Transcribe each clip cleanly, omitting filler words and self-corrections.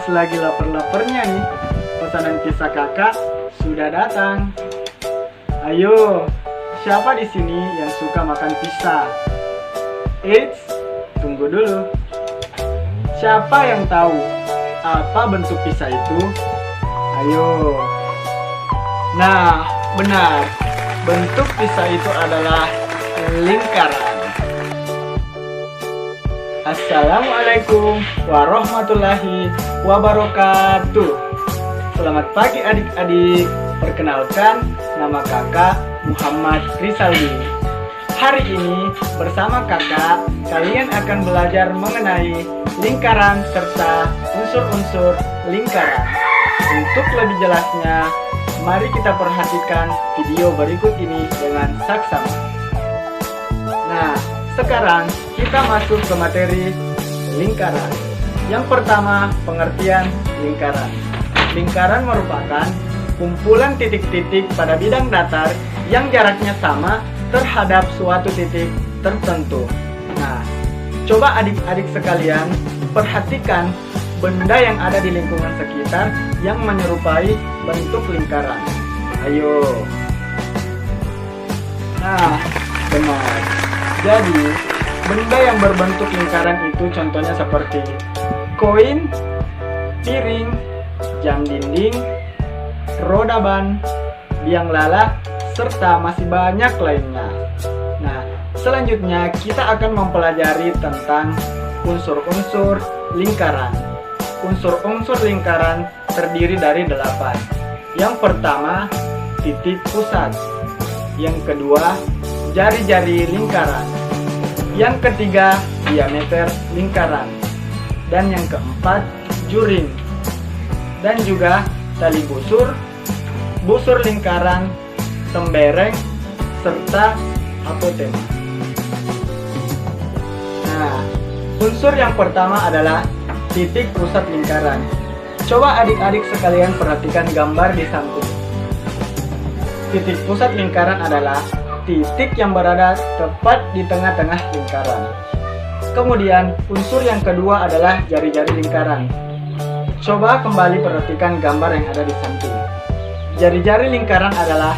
Pas lagi lapar-laparnya nih, pesanan pizza kakak sudah datang. Ayo, siapa di sini yang suka makan pizza? Eits, tunggu dulu. Siapa yang tahu apa bentuk pizza itu? Ayo. Nah, benar. Bentuk pizza itu adalah lingkaran. Assalamualaikum warahmatullahi wabarakatuh. Selamat pagi adik-adik. Perkenalkan, nama kakak Muhammad Rizaldi. Hari ini bersama kakak, kalian akan belajar mengenai lingkaran serta unsur-unsur lingkaran. Untuk lebih jelasnya, mari kita perhatikan video berikut ini dengan saksama. Nah, sekarang kita masuk ke materi lingkaran. Yang pertama, pengertian lingkaran. Lingkaran merupakan kumpulan titik-titik pada bidang datar yang jaraknya sama terhadap suatu titik tertentu. Nah, coba adik-adik sekalian perhatikan benda yang ada di lingkungan sekitar yang menyerupai bentuk lingkaran. Ayo. Nah, benar. Jadi, benda yang berbentuk lingkaran itu contohnya seperti koin, piring, jam dinding, roda ban, biang lala, serta masih banyak lainnya. Nah, selanjutnya kita akan mempelajari tentang unsur-unsur lingkaran. Unsur-unsur lingkaran terdiri dari 8. Yang pertama, titik pusat. Yang kedua, jari-jari lingkaran. Yang ketiga, diameter lingkaran. Dan yang keempat, juring. Dan juga tali busur, busur lingkaran, tembereng, serta apotema. Nah, unsur yang pertama adalah titik pusat lingkaran. Coba adik-adik sekalian perhatikan gambar di samping. Titik pusat lingkaran adalah titik yang berada tepat di tengah-tengah lingkaran. Kemudian, unsur yang kedua adalah jari-jari lingkaran. Coba kembali perhatikan gambar yang ada di samping. Jari-jari lingkaran adalah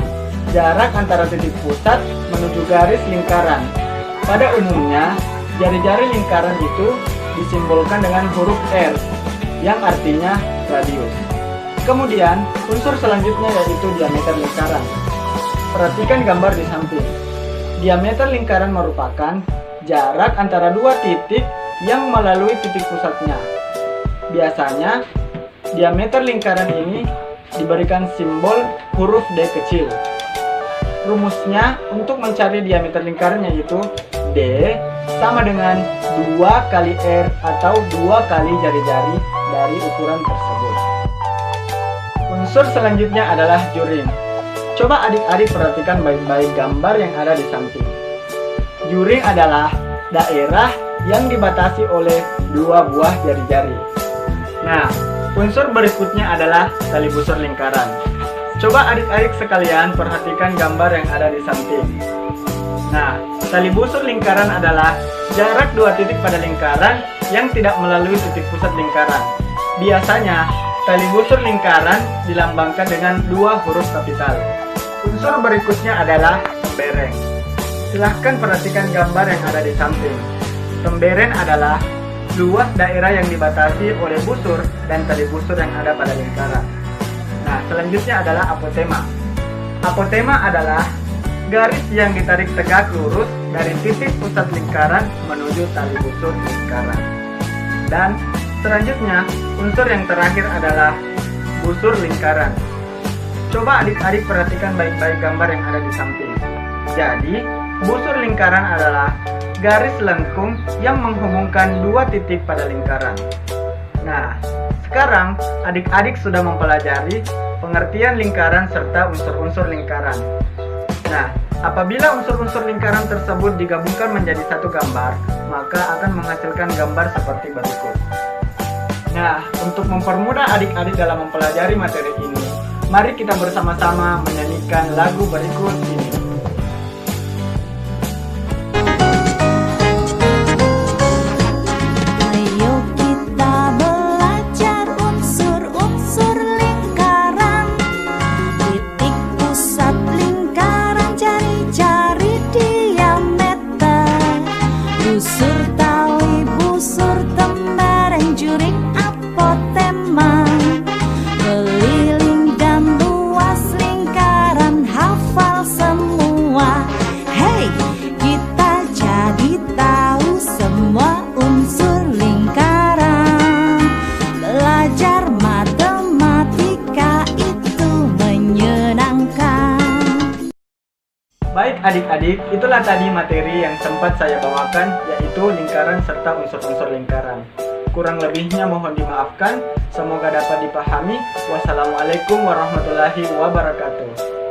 jarak antara titik pusat menuju garis lingkaran. Pada umumnya, jari-jari lingkaran itu disimbolkan dengan huruf R, yang artinya radius. Kemudian, unsur selanjutnya yaitu diameter lingkaran. Perhatikan gambar di samping. Diameter lingkaran merupakan jarak antara dua titik yang melalui titik pusatnya. Biasanya, diameter lingkaran ini diberikan simbol huruf D kecil. Rumusnya untuk mencari diameter lingkaran yaitu D sama dengan 2 kali R atau 2 kali jari-jari dari ukuran tersebut. Unsur selanjutnya adalah juring. Coba adik-adik perhatikan baik-baik gambar yang ada di samping. Juring adalah daerah yang dibatasi oleh 2 buah jari-jari. Nah, unsur berikutnya adalah tali busur lingkaran. Coba adik-adik sekalian perhatikan gambar yang ada di samping. Nah, tali busur lingkaran adalah jarak 2 titik pada lingkaran yang tidak melalui titik pusat lingkaran. Biasanya, tali busur lingkaran dilambangkan dengan 2 huruf kapital. Unsur berikutnya adalah tembereng. Silahkan perhatikan gambar yang ada di samping. Tembereng adalah luas daerah yang dibatasi oleh busur dan tali busur yang ada pada lingkaran. Nah, selanjutnya adalah apotema. Apotema adalah garis yang ditarik tegak lurus dari titik pusat lingkaran menuju tali busur lingkaran. Dan selanjutnya, unsur yang terakhir adalah busur lingkaran. Coba adik-adik perhatikan baik-baik gambar yang ada di samping. Jadi, busur lingkaran adalah garis lengkung yang menghubungkan 2 titik pada lingkaran. Nah, sekarang adik-adik sudah mempelajari pengertian lingkaran serta unsur-unsur lingkaran. Nah, apabila unsur-unsur lingkaran tersebut digabungkan menjadi satu gambar, maka akan menghasilkan gambar seperti berikut. Nah, untuk mempermudah adik-adik dalam mempelajari materi ini, mari kita bersama-sama menyanyikan lagu berikut ini. Ayo kita belajar Baik adik-adik, itulah tadi materi yang sempat saya bawakan, yaitu lingkaran serta unsur-unsur lingkaran. Kurang lebihnya mohon dimaafkan, semoga dapat dipahami. Wassalamualaikum warahmatullahi wabarakatuh.